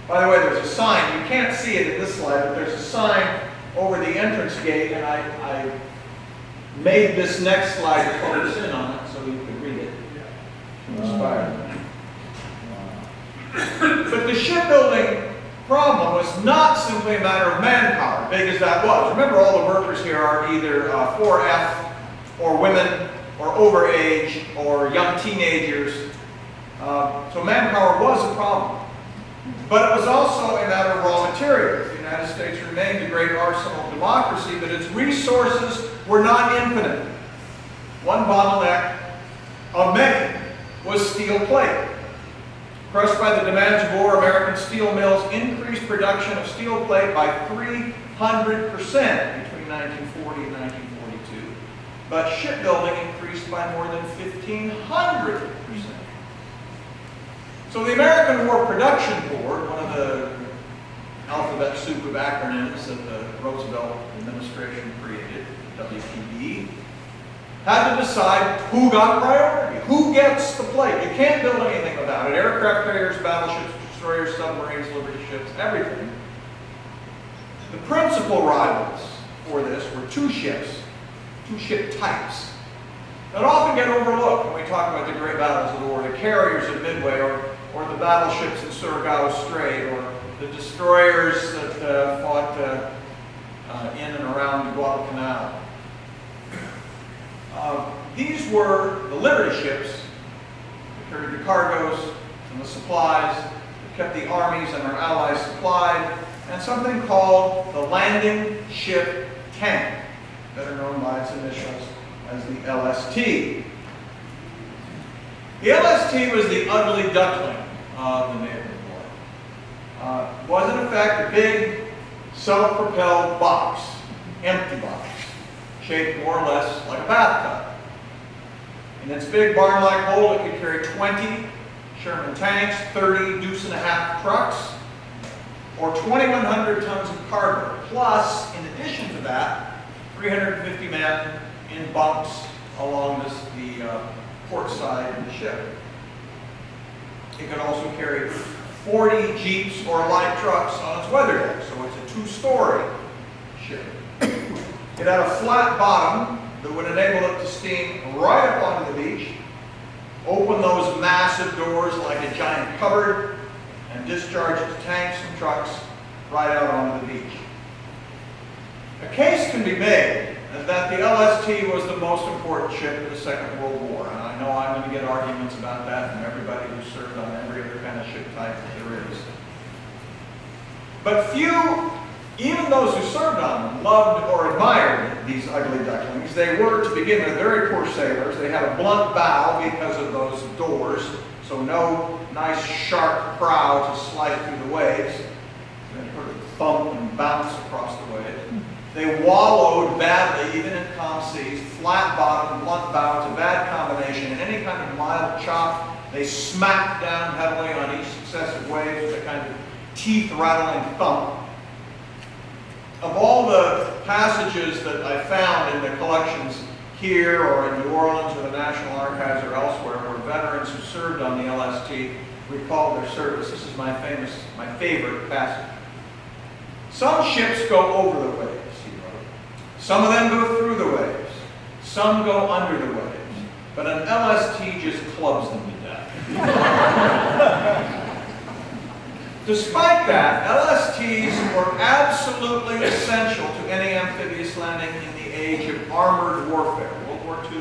By the way, there's a sign. You can't see it in this slide, but there's a sign over the entrance gate, and I made this next slide to focus in on it so you could read it. Inspired. But the shipbuilding problem was not simply a matter of manpower, big as that was. Remember, all the workers here are either 4F, or women, or overage, or young teenagers. So manpower was a problem. But it was also a matter of raw materials. The United States remained a great arsenal of democracy, but its resources were not infinite. One bottleneck of many was steel plate. Crushed by the demands of war, American steel mills increased production of steel plate by 300% between 1940 and 1942. But shipbuilding increased by more than 1,500%. So the American War Production Board, one of the alphabet soup of acronyms that the Roosevelt administration created, WPB, had to decide who got priority, who gets the plate. You can't build anything without it. Aircraft carriers, battleships, destroyers, submarines, liberty ships, everything. The principal rivals for this were two ship types that often get overlooked when we talk about the great battles of the war. The carriers at Midway, or the battleships at Surigao Strait, or the destroyers that fought in and around the Guadalcanal. These were the liberty ships that carried the cargoes and the supplies, that kept the armies and our allies supplied, and something called the landing ship tank, better known by its initials as the LST. The LST was the ugly duckling of the Naval War. Was in effect a big self-propelled box, empty box, shaped more or less like a bathtub. In its big barn-like hold, it could carry 20 Sherman tanks, 30 deuce-and-a-half trucks, or 2,100 tons of cargo, plus, in addition to that, 350 men in bunks along the port side of the ship. It could also carry 40 jeeps or light trucks on its weather deck, so it's a two-story ship. It had a flat bottom that would enable it to steam right up onto the beach, open those massive doors like a giant cupboard, and discharge its tanks and trucks right out onto the beach. A case can be made that the LST was the most important ship in the Second World War, and I know I'm going to get arguments about that from everybody who served on every other kind of ship type that there is. But few, even those who served on them, loved or admired these ugly ducklings. They were, to begin with, very poor sailors. They had a blunt bow because of those doors, so no nice sharp prow to slide through the waves. They sort of thump and bounce across the waves. They wallowed badly, even in calm seas. Flat bottom, blunt bow, it's a bad combination. In any kind of mild chop, they smacked down heavily on each successive wave with a kind of teeth-rattling thump. Of all the passages that I found in the collections here or in New Orleans or the National Archives or elsewhere where veterans who served on the LST recalled their service, this is my favorite passage. Some ships go over the waves, he wrote. Some of them go through the waves. Some go under the waves. But an LST just clubs them to death. Despite that, LSTs were absolutely essential to any amphibious landing in the age of armored warfare. World War II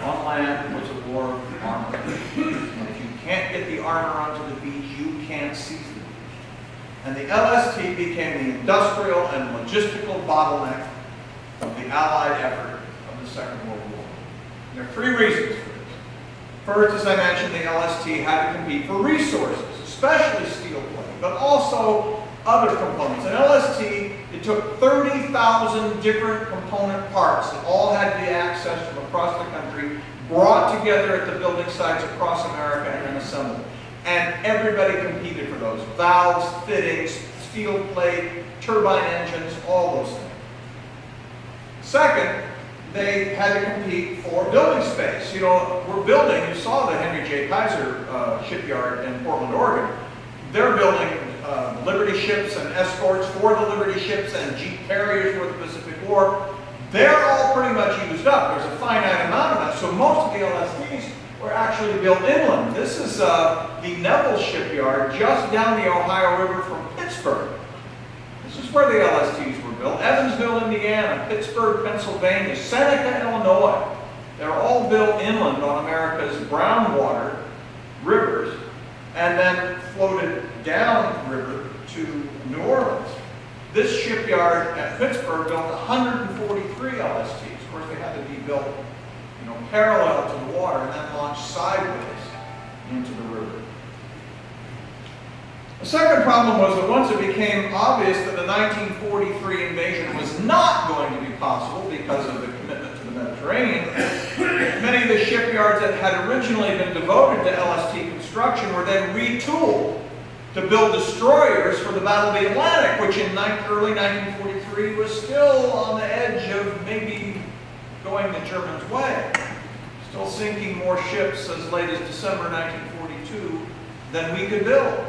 on land was a war of armor. And if you can't get the armor onto the beach, you can't seize the beach. And the LST became the industrial and logistical bottleneck of the Allied effort of the Second World War. There are three reasons for this. First, as I mentioned, the LST had to compete for resources, especially steel plate, but also other components. An LST, it took 30,000 different component parts that all had to be accessed from across the country, brought together at the building sites across America, and then assembled. And everybody competed for those. Valves, fittings, steel plate, turbine engines, all those things. Second, they had to compete for building space. You know, we're building, you saw the Henry J. Kaiser shipyard in Portland, Oregon. They're building Liberty ships and escorts for the Liberty ships and jeep carriers for the Pacific War, they're all pretty much used up. There's a finite amount of them. So most of the LSTs were actually built inland. This is the Neville shipyard just down the Ohio River from Pittsburgh. This is where the LSTs were built. Evansville, Indiana, Pittsburgh, Pennsylvania, Seneca, Illinois. They're all built inland on America's brownwater rivers and then floated downriver to New Orleans. This shipyard at Pittsburgh built 143 LSTs. Of course, they had to be built, parallel to the water and then launched sideways into the river. The second problem was that once it became obvious that the 1943 invasion was not going to be possible because of the commitment to the Mediterranean, many of the shipyards that had originally been devoted to LST construction were then retooled to build destroyers for the Battle of the Atlantic, which in early 1943 was still on the edge of maybe going the Germans' way. Still sinking more ships as late as December 1942 than we could build.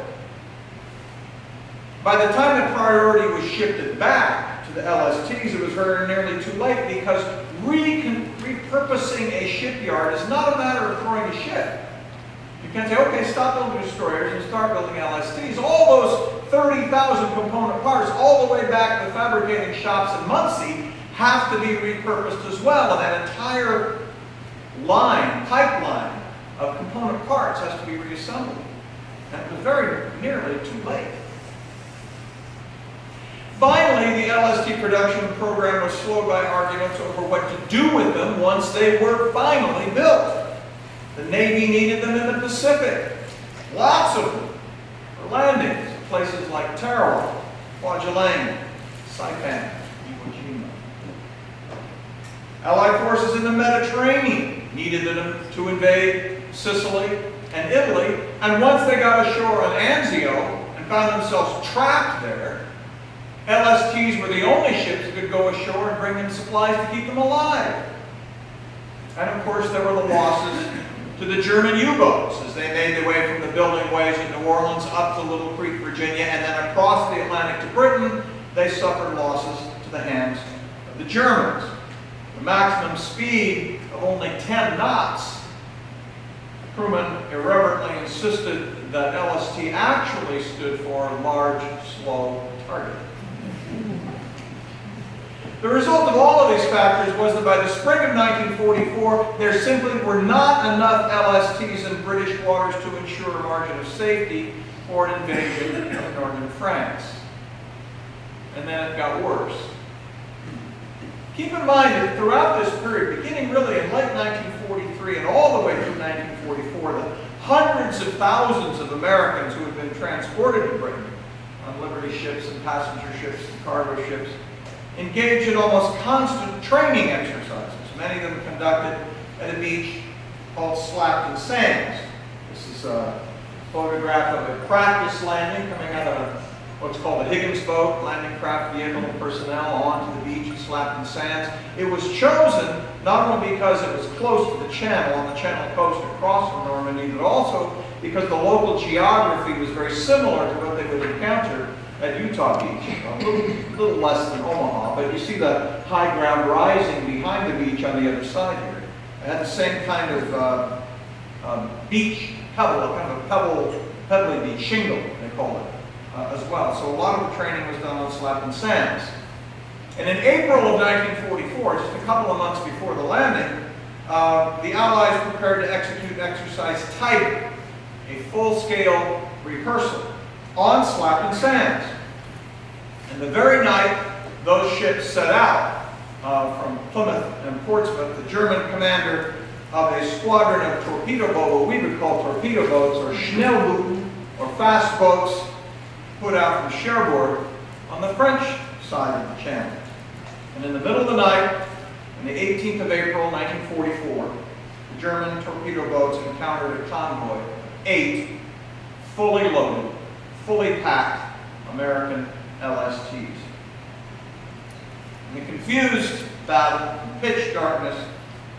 By the time the priority was shifted back to the LSTs, it was very nearly too late because repurposing a shipyard is not a matter of throwing a ship. You can't say, okay, stop building destroyers and start building LSTs. All those 30,000 component parts, all the way back to the fabricating shops in Muncie, have to be repurposed as well. And that entire pipeline of component parts has to be reassembled. And it was very nearly too late. Finally, the LST production program was slowed by arguments over what to do with them once they were finally built. The Navy needed them in the Pacific, lots of them, for landings in places like Tarawa, Kwajalein, Saipan, Iwo Jima. Allied forces in the Mediterranean needed them to invade Sicily and Italy, and once they got ashore on Anzio and found themselves trapped there, LSTs were the only ships that could go ashore and bring them supplies to keep them alive. And of course, there were the losses to the German U-boats as they made their way from the building ways in New Orleans up to Little Creek, Virginia, and then across the Atlantic to Britain. They suffered losses to the hands of the Germans. The maximum speed of only 10 knots. Crewmen irreverently insisted that LST actually stood for large, slow target. The result of all of these factors was that by the spring of 1944, there simply were not enough LSTs in British waters to ensure a margin of safety for an invasion of northern France. And then it got worse. Keep in mind that throughout this period, beginning really in late 1943 and all the way through 1944, the hundreds of thousands of Americans who had been transported to Britain on Liberty ships and passenger ships and cargo ships engaged in almost constant training exercises, many of them conducted at a beach called Slapton Sands. This is a photograph of a practice landing coming out of what's called a Higgins boat, landing craft vehicle and personnel onto the beach at Slapton Sands. It was chosen not only because it was close to the channel, on the Channel coast across from Normandy, but also because the local geography was very similar to what they would encounter at Utah Beach, a little less than Omaha, but you see the high ground rising behind the beach on the other side here. It had the same kind of beach pebble, kind of a pebbly beach, shingle, they call it, as well. So a lot of the training was done on Slapton Sands. And in April of 1944, just a couple of months before the landing, the Allies prepared to execute Exercise Tiger, a full-scale rehearsal on Slapton Sands. And the very night those ships set out from Plymouth and Portsmouth, the German commander of a squadron of torpedo boats, what we would call torpedo boats, or Schnellboot, or fast boats, put out from Cherbourg on the French side of the channel. And in the middle of the night, on the 18th of April, 1944, the German torpedo boats encountered a convoy of 8 fully loaded, fully packed American LSTs. In the confused battle, in pitch darkness,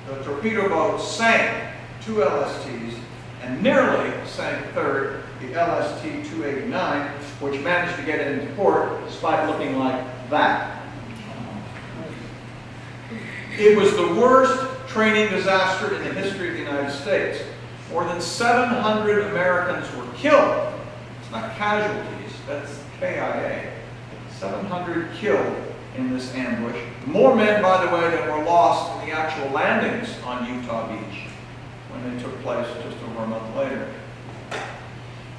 the torpedo boat sank 2 LSTs and nearly sank a third the LST-289, which managed to get into port despite looking like that. It was the worst training disaster in the history of the United States. More than 700 Americans were killed. It's not casualties, that's KIA. 700 killed in this ambush. More men, by the way, than were lost in the actual landings on Utah Beach when they took place just over a month later.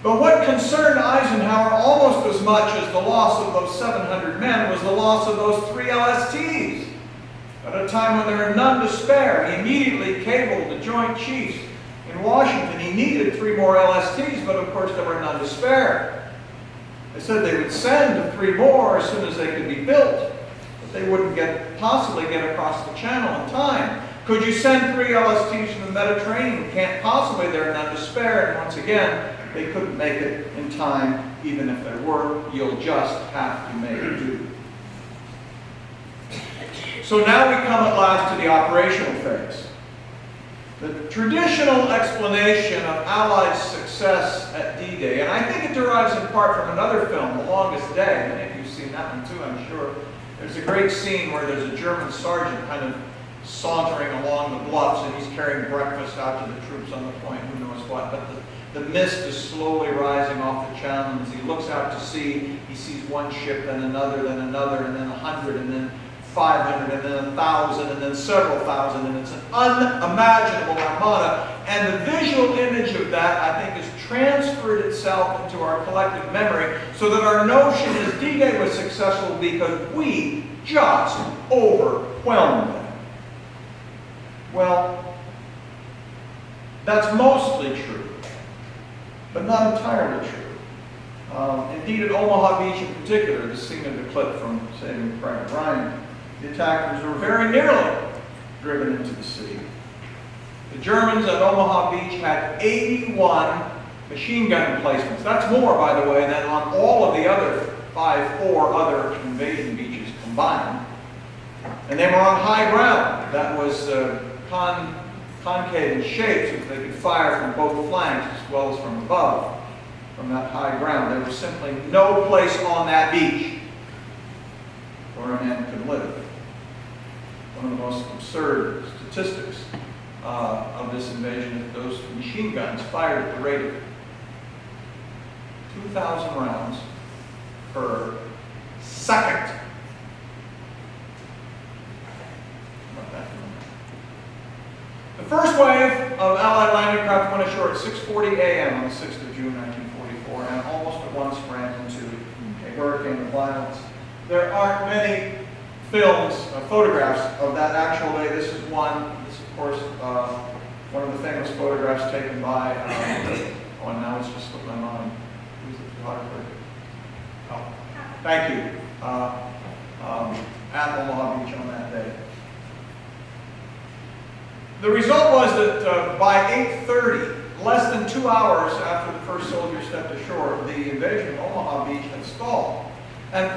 But what concerned Eisenhower almost as much as the loss of those 700 men was the loss of those 3 LSTs. At a time when there were none to spare, he immediately cabled the Joint Chiefs in Washington. He needed 3 more LSTs, but of course there were none to spare. They said they would send 3 more as soon as they could be built, but they wouldn't possibly get across the channel in time. Could you send 3 LSTs from the Mediterranean? Can't possibly, there are none to spare, and once again, they couldn't make it in time, even if there were. You'll just have to make do. So now we come at last to the operational phase. The traditional explanation of Allied success at D-Day, and I think it derives in part from another film, The Longest Day. Many of you have seen that one too, I'm sure. There's a great scene where there's a German sergeant kind of sauntering along the bluffs, and he's carrying breakfast out to the troops on the point, who knows what. But the mist is slowly rising off the channel, and as he looks out to sea, he sees one ship, then another, and then 100, and then 500, and then 1,000, and then several thousand, and it's an unimaginable armada. And the visual image of that, I think, has transferred itself into our collective memory, so that our notion is D-Day was successful because we just overwhelmed them. Well, that's mostly true, but not entirely true. Indeed, at Omaha Beach in particular, the scene of the clip from Saving Private Ryan, the attackers were very nearly driven into the sea. The Germans at Omaha Beach had 81 machine gun emplacements. That's more, by the way, than on all of the other 4 other invasion beaches combined. And they were on high ground that was concave in shape, so that they could fire from both flanks as well as from above, from that high ground. There was simply no place on that beach where a man could live. One of the most absurd statistics of this invasion is those machine guns fired at the rate of 2,000 rounds per second. The first wave of Allied landing craft went ashore at 6:40 a.m. on the 6th of June, 1944, and almost at once ran into a hurricane of violence. There aren't many films, photographs of that actual day. This is one. This, of course, one of the famous photographs taken by, oh, now it's just slipped my mind. Who's the photographer? Oh, thank you. At Omaha Beach on that day. The result was that by 8:30, less than 2 hours after the first soldier stepped ashore, the invasion of Omaha Beach had stalled. And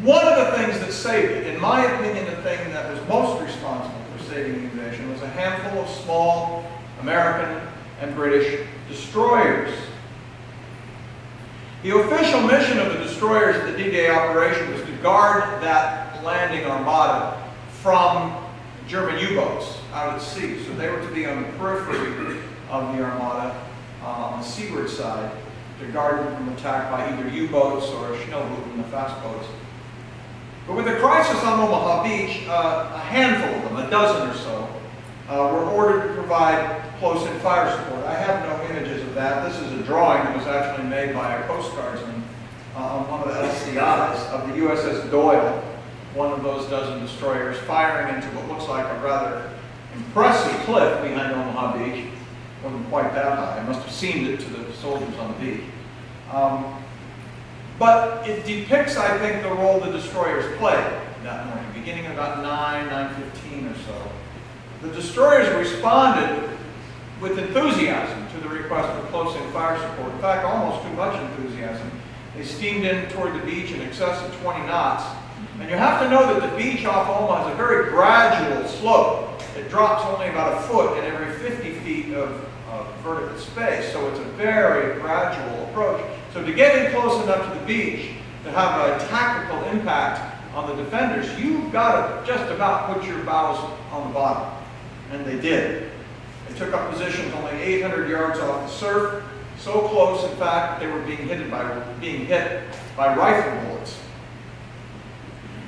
one of the things that saved it, in my opinion, the thing that was most responsible for saving the invasion, was a handful of small American and British destroyers. The official mission of the destroyers in the D-Day operation was to guard that landing armada from German U-boats out at sea. So they were to be on the periphery of the armada, on the seaward side, to guard them from attack by either U-boats or Schnellboot in the fast boats. But with the crisis on Omaha Beach, a handful of them, a dozen or so, were ordered to provide close-in fire support. I have no images of that. This is a drawing that was actually made by a Coast Guardsman on one of the LCIs of the USS Doyle, one of those dozen destroyers, firing into what looks like a rather impressive cliff behind Omaha Beach. It wasn't quite that high. It must have seemed it to the soldiers on the beach. But it depicts, I think, the role the destroyers played that morning, beginning at about 9:15 or so. The destroyers responded with enthusiasm to the request for close-in fire support. In fact, almost too much enthusiasm. They steamed in toward the beach in excess of 20 knots. And you have to know that the beach off Omaha is a very gradual slope. It drops only about a foot in every 50 feet of vertical space, so it's a very gradual approach. So to get in close enough to the beach to have a tactical impact on the defenders, you've got to just about put your bows on the bottom. And they did. They took up positions only 800 yards off the surf, so close, in fact, they were being hit by rifle bullets.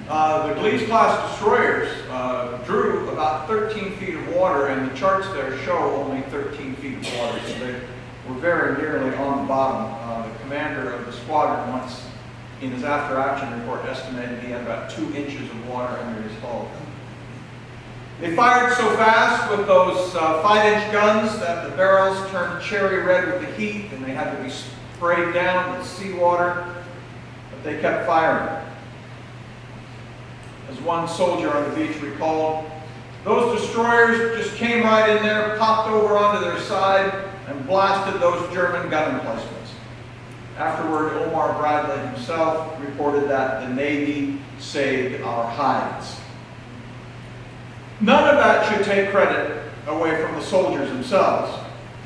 The Glees-class destroyers drew about 13 feet of water, and the charts there show only 13 feet of water, so they were very nearly on the bottom. The commander of the squadron once, in his after-action report, estimated he had about 2 inches of water under his hull. They fired so fast with those 5-inch guns that the barrels turned cherry red with the heat, and they had to be sprayed down with seawater, but they kept firing. As one soldier on the beach recalled, those destroyers just came right in there, popped over onto their side, and blasted those German gun emplacements. Afterward, Omar Bradley himself reported that the Navy saved our hides. None of that should take credit away from the soldiers themselves,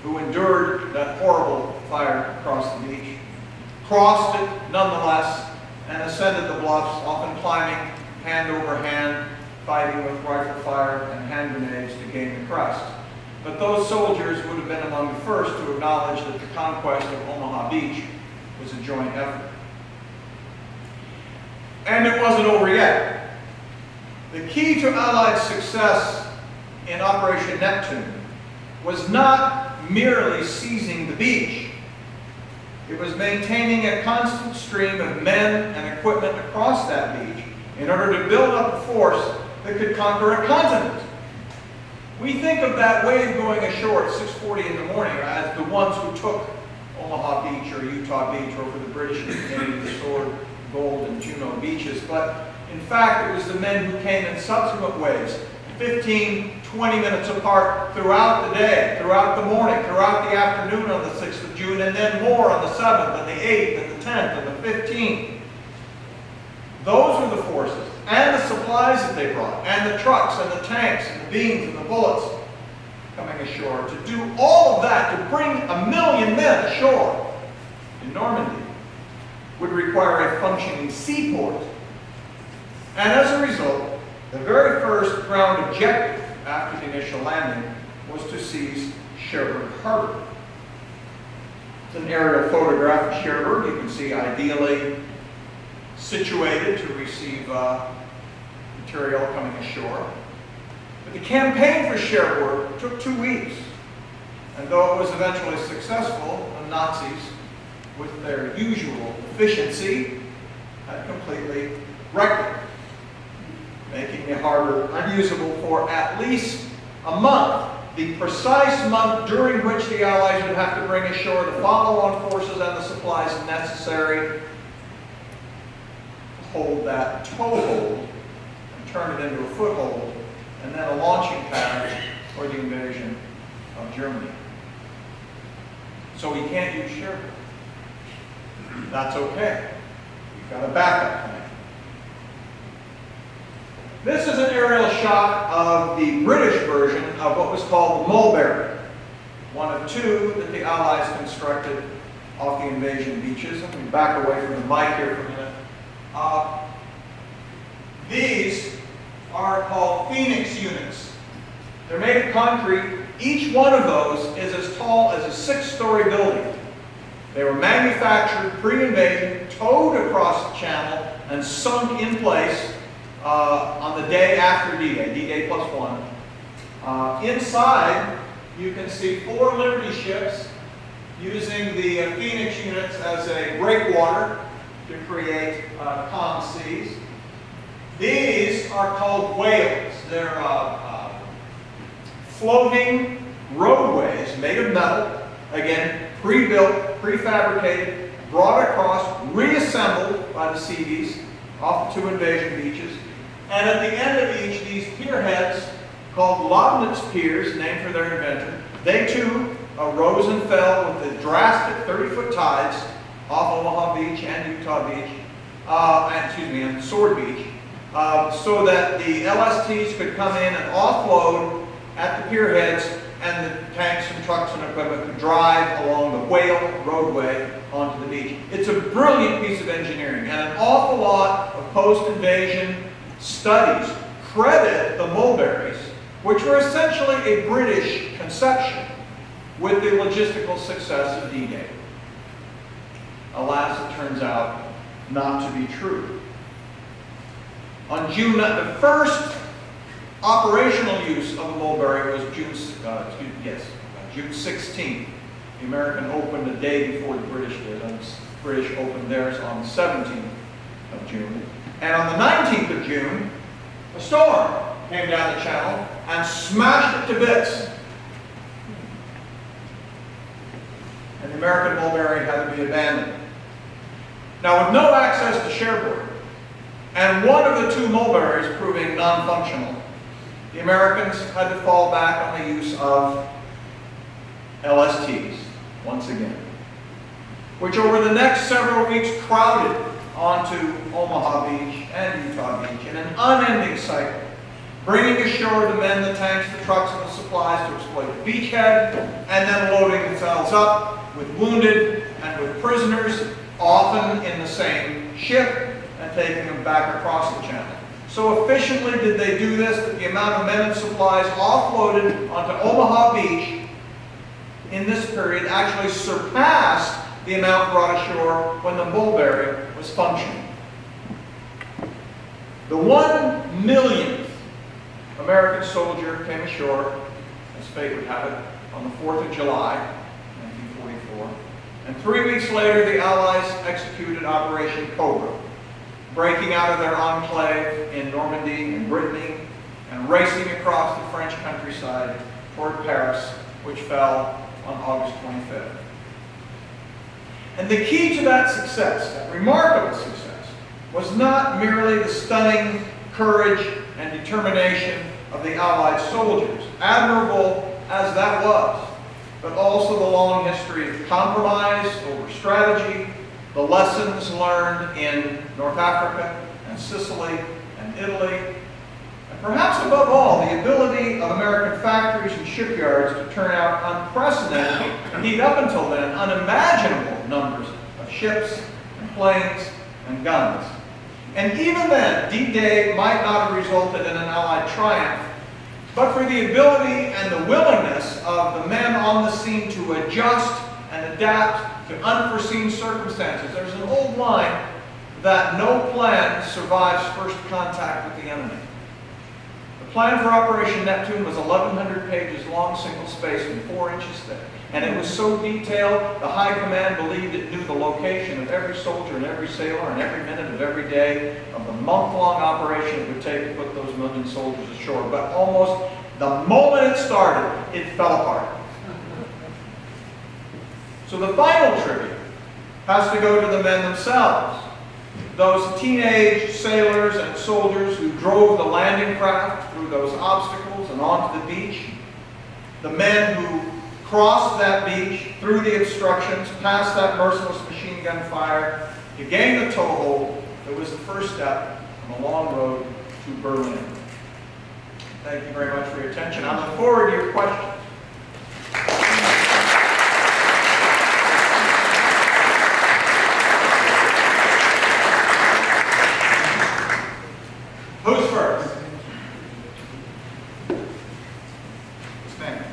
who endured that horrible fire across the beach, crossed it nonetheless, and ascended the bluffs, often climbing hand over hand, fighting with rifle fire and hand grenades to gain the crest. But those soldiers would have been among the first to acknowledge that the conquest of Omaha Beach was a joint effort. And it wasn't over yet. The key to Allied success in Operation Neptune was not merely seizing the beach. It was maintaining a constant stream of men and equipment across that beach in order to build up a force that could conquer a continent. We think of that wave going ashore at 6:40 in the morning as the ones who took Omaha Beach or Utah Beach, or for the British and Canadians, the Sword, Gold, and Juno beaches. But in fact, it was the men who came in subsequent waves, 15, 20 minutes apart throughout the day, throughout the morning, throughout the afternoon on the 6th of June, and then more on the 7th, and the 8th, and the 10th, and the 15th. Those were the forces, and the supplies that they brought, and the trucks, and the tanks, and the beams, and the bullets coming ashore. To do all of that, to bring 1 million men ashore in Normandy, would require a functioning seaport. And as a result, the very first ground objective after the initial landing was to seize Cherbourg Harbor. It's an aerial photograph of Cherbourg. You can see ideally situated to receive material coming ashore. But the campaign for Cherbourg took 2 weeks. And though it was eventually successful, the Nazis, with their usual efficiency, had completely wrecked it, making the harbor unusable for at least a month, the precise month during which the Allies would have to bring ashore the follow-on forces and the supplies necessary to hold that toehold and turn it into a foothold, and then a launching pad for the invasion of Germany. So we can't use Cherbourg. That's okay. We've got a backup plan. This is an aerial shot of the British version of what was called the Mulberry, one of 2 that the Allies constructed off the invasion beaches. Let me back away from the mic here for a minute. These are called Phoenix units. They're made of concrete. Each one of those is as tall as a 6-story building. They were manufactured pre-invasion, towed across the channel, and sunk in place on the day after D-Day, D-Day +1. Inside, you can see 4 Liberty ships using the Phoenix units as a breakwater to create calm seas. These are called whales. They're floating roadways made of metal, again, pre-built, prefabricated, brought across, reassembled by the Seabees off the 2 invasion beaches. And at the end of each, these pier heads, called Leibniz piers, named for their inventor, they too rose and fell with the drastic 30-foot tides off Omaha Beach and Utah Beach, and Sword Beach, so that the LSTs could come in and offload at the pier heads and the tanks and trucks and equipment could drive along the whale roadway onto the beach. It's a brilliant piece of engineering, and an awful lot of post-invasion studies credit the mulberries, which were essentially a British conception, with the logistical success of D-Day. Alas, it turns out not to be true. On June, the first operational use of a mulberry was June 16th. The American opened a day before the British did, and the British opened theirs on the 17th of June. And on the 19th of June, a storm came down the channel and smashed it to bits. And the American mulberry had to be abandoned. Now, with no access to Cherbourg, and one of the two mulberries proving non-functional, the Americans had to fall back on the use of LSTs once again, which over the next several weeks crowded onto Omaha Beach and Utah Beach in an unending cycle, bringing ashore to mend the tanks, the trucks, and the supplies to exploit the beachhead, and then loading themselves up with wounded and with prisoners, often in the same ship, and taking them back across the channel. So efficiently did they do this that the amount of men and supplies offloaded onto Omaha Beach in this period actually surpassed the amount brought ashore when the mulberry was functioning. The 1 millionth American soldier came ashore, as fate would have it, on the 4th of July, 1944. And 3 weeks later, the Allies executed Operation Cobra, breaking out of their enclave in Normandy in Brittany and racing across the French countryside toward Paris, which fell on August 25th. And the key to that success, that remarkable success, was not merely the stunning courage and determination of the Allied soldiers, admirable as that was, but also the long history of compromise over strategy, the lessons learned in North Africa and Sicily and Italy, and perhaps above all, the ability of American factories and shipyards to turn out unprecedented, indeed up until then, unimaginable numbers of ships and planes and guns. And even then, D-Day might not have resulted in an Allied triumph, but for the ability and the willingness of the men on the scene to adjust and adapt to unforeseen circumstances. There's an old line that no plan survives first contact with the enemy. The plan for Operation Neptune was 1,100 pages long, single-spaced, and 4 inches thick. And it was so detailed, the High Command believed it knew the location of every soldier and every sailor and every minute of every day of the month-long operation it would take to put those million soldiers ashore. But almost the moment it started, it fell apart. So the final tribute has to go to the men themselves. Those teenage sailors and soldiers who drove the landing craft through those obstacles and onto the beach. The men who crossed that beach, through the obstructions, past that merciless machine gun fire, to gain the toehold that was the first step on a long road to Berlin. Thank you very much for your attention. I look forward to your questions. Who's first? Stand.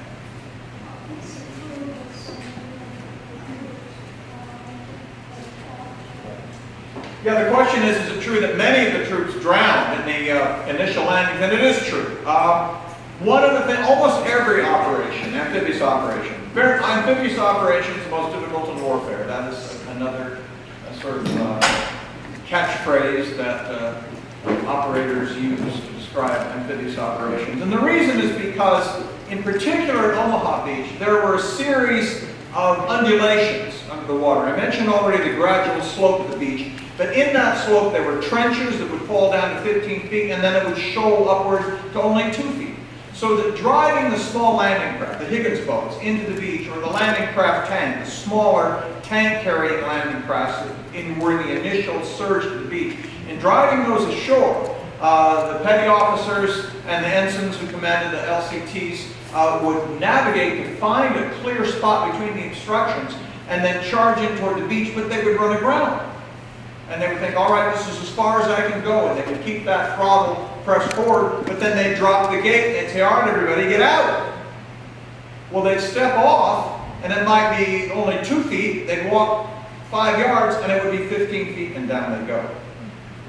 Yeah, the question is it true that many of the troops drowned in the initial landings? And it is true. One of the things, almost every operation, amphibious operation, amphibious operation is the most difficult in warfare. That is another sort of catchphrase that operators use to describe amphibious operations. And the reason is because, in particular at Omaha Beach, there were a series of undulations under the water. I mentioned already the gradual slope of the beach, but in that slope there were trenches that would fall down to 15 feet and then it would shoal upward to only 2 feet. So that driving the small landing craft, the Higgins boats, into the beach, or the landing craft tank, the smaller tank-carrying landing crafts that were in the initial surge to the beach, in driving those ashore, the petty officers and the ensigns who commanded the LCTs would navigate to find a clear spot between the obstructions and then charge in toward the beach, but they would run aground. And they would think, all right, this is as far as I can go, and they would keep that throttle pressed forward, but then they'd drop the gate and they'd say, all right, everybody, get out. Well, they'd step off, and it might be only 2 feet, they'd walk 5 yards, and it would be 15 feet, and down they'd go.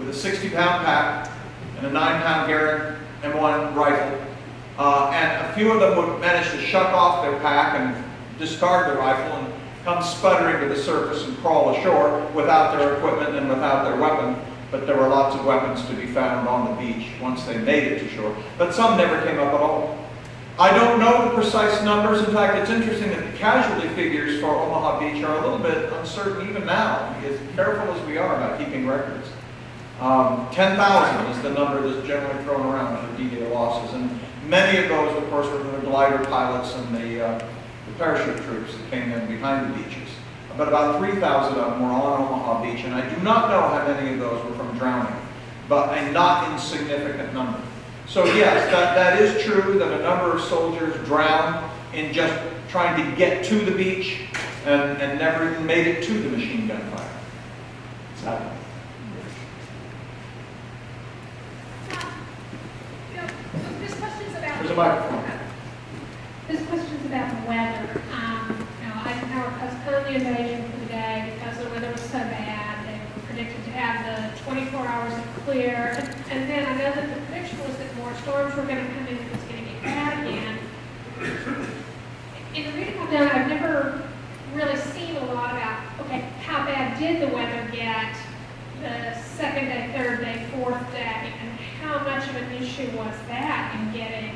With a 60-pound pack, and a 9-pound Garand M1 rifle, and a few of them would manage to shuck off their pack and discard the rifle and come sputtering to the surface and crawl ashore without their equipment and without their weapon. But there were lots of weapons to be found on the beach once they made it to shore. But some never came up at all. I don't know the precise numbers. In fact, it's interesting that the casualty figures for Omaha Beach are a little bit uncertain even now, as careful as we are about keeping records. 10,000 is the number that's generally thrown around for D-Day losses, and many of those, of course, were the glider pilots and the parachute troops that came in behind the beaches. But about 3,000 of them were on Omaha Beach, and I do not know how many of those were from drowning, but a not insignificant number. So yes, that is true that a number of soldiers drowned in just trying to get to the beach and never even made it to the machine gun fire. It's happened. This question's about. There's a microphone. This question's about the weather. Eisenhower postponed the invasion for the day because the weather was so bad. They were predicted to have the 24 hours of clear. And then I know that the prediction was that more storms were going to come in and it was going to get bad again. In the reading I've done, I've never really seen a lot about, okay, how bad did the weather get the second day, third day, fourth day, and how much of an issue was that in getting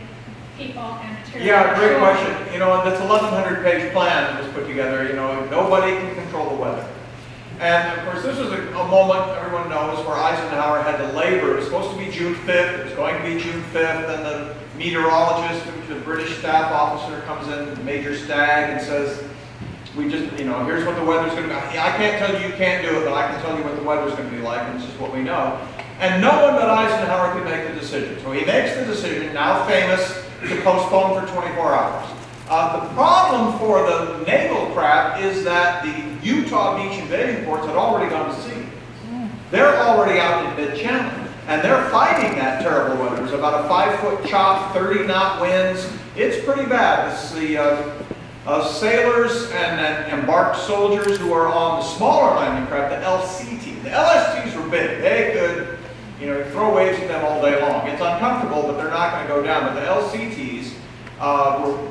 people and materials? Yeah, great question. You know, this 1,100-page plan that was put together, you know, nobody can control the weather. And of course, this was a moment, everyone knows, where Eisenhower had to labor. It was supposed to be June 5th. It was going to be June 5th, and the meteorologist, the British staff officer, comes in, Major Stagg, and says, we just, you know, here's what the weather's going to be. I can't tell you can't do it, but I can tell you what the weather's going to be like, and this is what we know. And no one but Eisenhower could make the decision. So he makes the decision, now famous, to postpone for 24 hours. The problem for the naval craft is that the Utah beach invasion ports had already gone to sea. They're already out in mid-channel, and they're fighting that terrible weather. There's about a 5-foot chop, 30-knot winds. It's pretty bad. It's the sailors and embarked soldiers who are on the smaller landing craft, the LCT. The LSTs were big. They could, you know, throw waves at them all day long. It's uncomfortable, but they're not going to go down. But the LCTs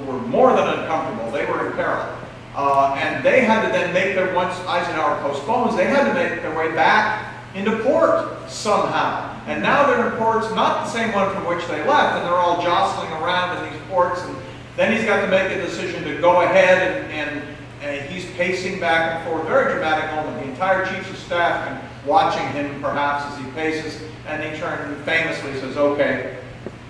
were more than uncomfortable. They were in peril. And they had to then make their, once Eisenhower postpones, they had to make their way back into port somehow. And now they're in ports, not the same one from which they left, and they're all jostling around in these ports. And then he's got to make a decision to go ahead, and he's pacing back and forth. Very dramatic moment. The entire chiefs of staff can watching him perhaps as he paces, and he famously says, okay,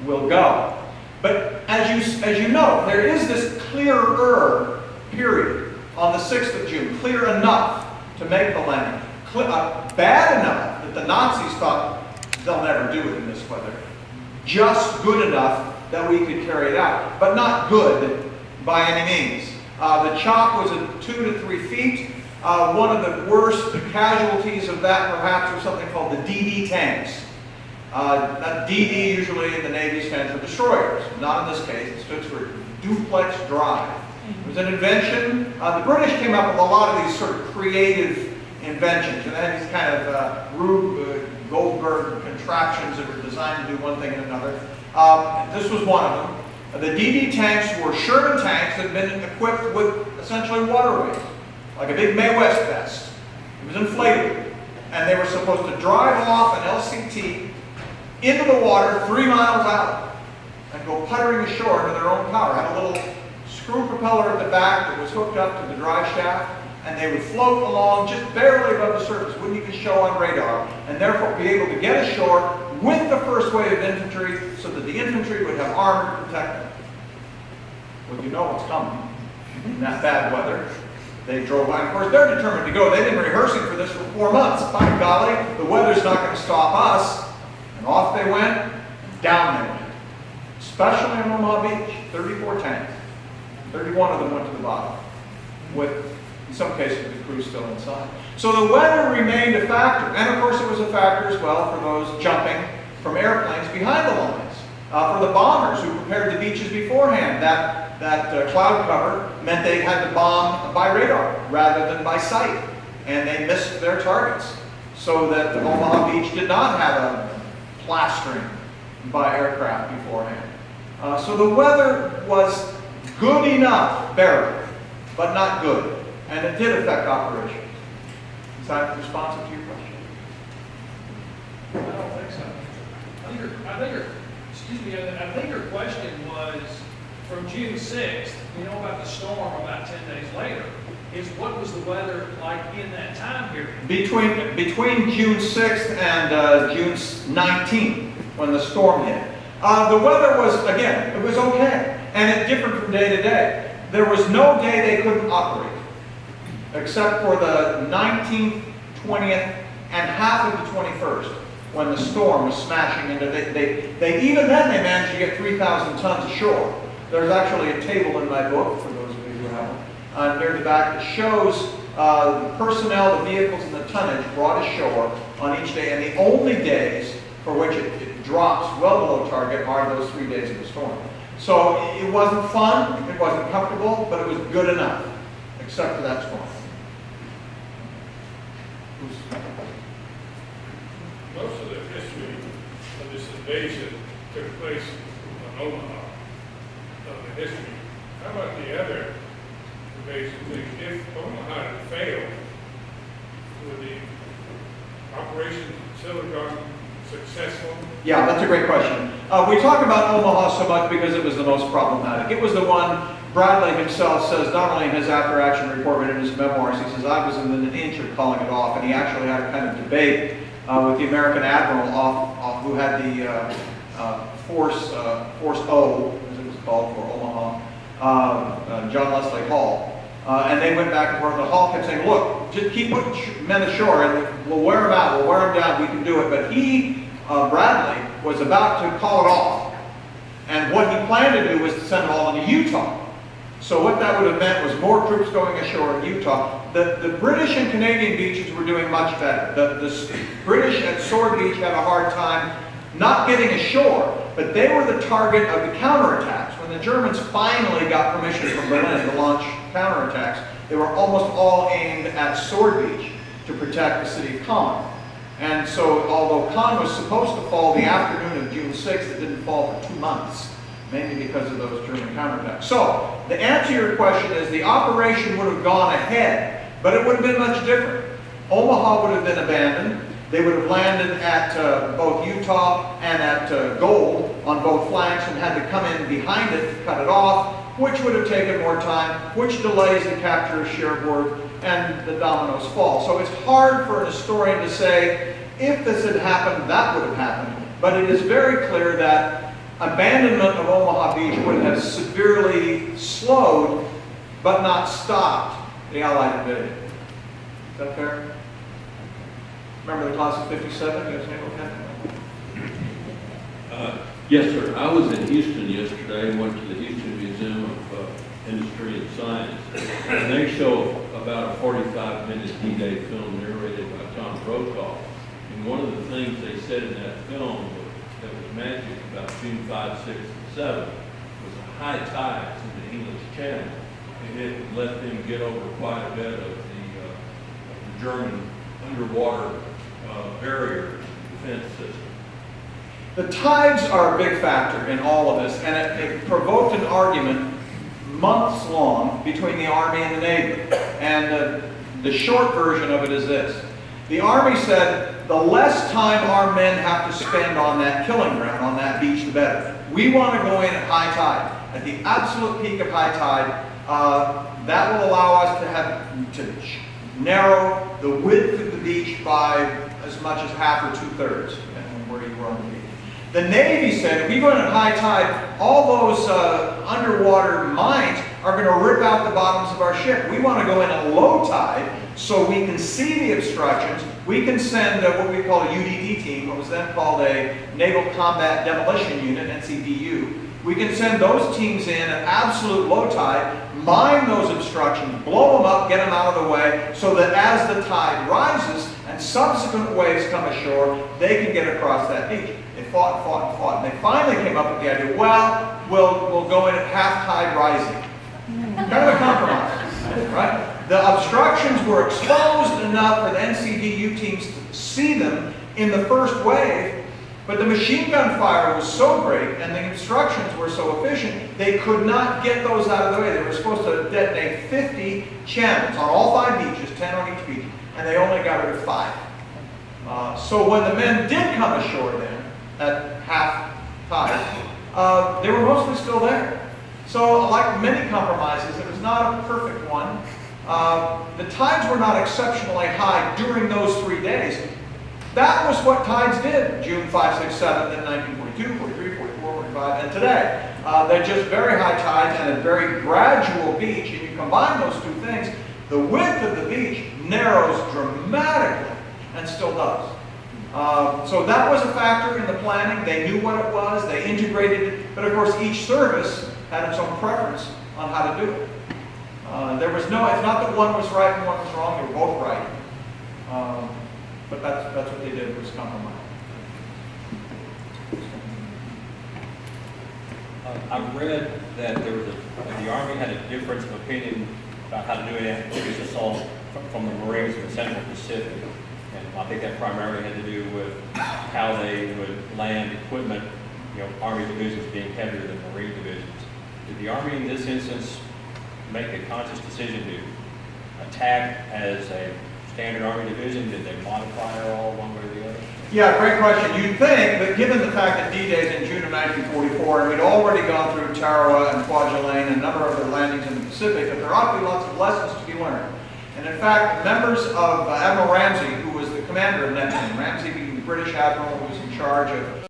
we'll go. But as you know, there is this clearer period on the 6th of June, clear enough to make the landing, bad enough that the Nazis thought they'll never do it in this weather, just good enough that we could carry it out, but not good by any means. The chop was at 2 to 3 feet. One of the worst casualties of that perhaps was something called the DD tanks. DD usually in the Navy stands for destroyers. Not in this case, it stood for duplex drive. It was an invention. The British came up with a lot of these sort of creative inventions, and they had these kind of Rube Goldberg contraptions that were designed to do one thing and another. This was one of them. The DD tanks were Sherman tanks that had been equipped with essentially waterways, like a big Mae West vest. It was inflatable, and they were supposed to drive off an LCT into the water 3 miles out and go puttering ashore into their own power. Had a little screw propeller at the back that was hooked up to the drive shaft, and they would float along just barely above the surface, wouldn't even show on radar, and therefore be able to get ashore with the first wave of infantry so that the infantry would have armor to protect them. Well, you know what's coming in that bad weather. They drove by. Of course, they're determined to go. They've been rehearsing for this for 4 months. By golly, the weather's not going to stop us. And off they went, and down they went. especially in Omaha Beach, 34 tanks. 31 of them went to the bottom, with, in some cases, the crew still inside. So the weather remained a factor, and of course it was a factor as well for those jumping from airplanes behind the lines. For the bombers who prepared the beaches beforehand, that cloud cover meant they had to bomb by radar rather than by sight, and they missed their targets, so that Omaha Beach did not have a plastering by aircraft beforehand. So the weather was good enough, barely, but not good, and it did affect operations. Is that responsive to your question? I don't think so. I think your question was from June 6th, you know about the storm about 10 days later, is what was the weather like in that time period? Between June 6th and June 19th, when the storm hit. The weather was, again, it was okay, and it differed from day to day. There was no day they couldn't operate, except for the 19th, 20th, and half of the 21st, when the storm was smashing into, even then they managed to get 3,000 tons ashore. There's actually a table in my book, for those of you who haven't, near the back, that shows the personnel, the vehicles, and the tonnage brought ashore on each day, and the only days for which it drops well below target are those 3 days of the storm. So it wasn't fun, it wasn't comfortable, but it was good enough, except for that storm. Most of the history of this invasion took place on Omaha, of the history. How about the other invasions? If Omaha had failed, would the operation still have gone successful? Yeah, that's a great question. We talk about Omaha so much because it was the most problematic. It was the one Bradley himself says, not only in his after-action report, but in his memoirs, he says, I was in an inch of calling it off, and he actually had a kind of debate with the American admiral who had the Force O, as it was called, for Omaha, John Leslie Hall. And they went back and forth, and Hall kept saying, look, just keep putting men ashore, and we'll wear them out, we'll wear them down, we can do it. But he, Bradley, was about to call it off. And what he planned to do was to send them all into Utah. So what that would have meant was more troops going ashore in Utah. The British and Canadian beaches were doing much better. The British at Sword Beach had a hard time not getting ashore, but they were the target of the counterattacks. When the Germans finally got permission from Berlin to launch counterattacks, they were almost all aimed at Sword Beach to protect the city of Caen. And so, although Caen was supposed to fall the afternoon of June 6th, it didn't fall for 2 months, mainly because of those German counterattacks. So, the answer to your question is the operation would have gone ahead, but it would have been much different. Omaha would have been abandoned. They would have landed at both Utah and at Gold on both flanks and had to come in behind it to cut it off, which would have taken more time, which delays the capture of Cherbourg, and the dominoes fall. So it's hard for an historian to say, if this had happened, that would have happened. But it is very clear that abandonment of Omaha Beach would have severely slowed, but not stopped, the Allied invasion. Is that fair? Remember the class of 57? You guys handle that? Yes, sir. I was in Houston yesterday, went to the Houston Museum of Industry and Science, and they show about a 45-minute D-Day film narrated by Tom Brokaw. And one of the things they said in that film that was magic about June 5, 6, and 7 was the high tides in the English Channel, and it let them get over quite a bit of the German underwater barrier defense system. The tides are a big factor in all of this, and it provoked an argument months long between the Army and the Navy. And the short version of it is this. The Army said, the less time our men have to spend on that killing ground, on that beach, the better. We want to go in at high tide. At the absolute peak of high tide, that will allow us to narrow the width of the beach by as much as half or 2/3, depending on where you were on the beach. The Navy said, if we go in at high tide, all those underwater mines are going to rip out the bottoms of our ship. We want to go in at low tide so we can see the obstructions, we can send what we call a UDD team, what was then called a Naval Combat Demolition Unit, NCDU. We can send those teams in at absolute low tide, mine those obstructions, blow them up, get them out of the way, so that as the tide rises and subsequent waves come ashore, they can get across that beach. They fought and fought and fought, and they finally came up with the idea, well, we'll go in at half tide rising. Kind of a compromise, right? The obstructions were exposed enough for the NCDU teams to see them in the first wave, but the machine gun fire was so great and the obstructions were so efficient, they could not get those out of the way. They were supposed to detonate 50 channels on all 5 beaches, 10 on each beach, and they only got rid of 5. So when the men did come ashore then, at half tide, they were mostly still there. So like many compromises, it was not a perfect one. The tides were not exceptionally high during those 3 days. That was what tides did, June 5, 6, 7, then 1942, 43, 44, 45, and today. They're just very high tides and a very gradual beach, and you combine those two things, the width of the beach narrows dramatically, and still does. So that was a factor in the planning. They knew what it was, they integrated it, but of course each service had its own preference on how to do it. There was no, it's not that one was right and one was wrong, they were both right. But that's what they did, was compromise. I read that there was the Army had a difference of opinion about how to do an amphibious assault from the Marines in the Central Pacific. And I think that primarily had to do with how they would land equipment, Army divisions being heavier than Marine divisions. Did the Army in this instance make a conscious decision to attack as a standard Army division? Did they modify it all one way or the other? Yeah, great question. You'd think that given the fact that D-Day is in June of 1944, and we'd already gone through Tarawa and Kwajalein and a number of other landings in the Pacific, that there ought to be lots of lessons to be learned. And in fact, members of Admiral Ramsey, who was the commander of Neptune, Ramsey being the British admiral who was in charge of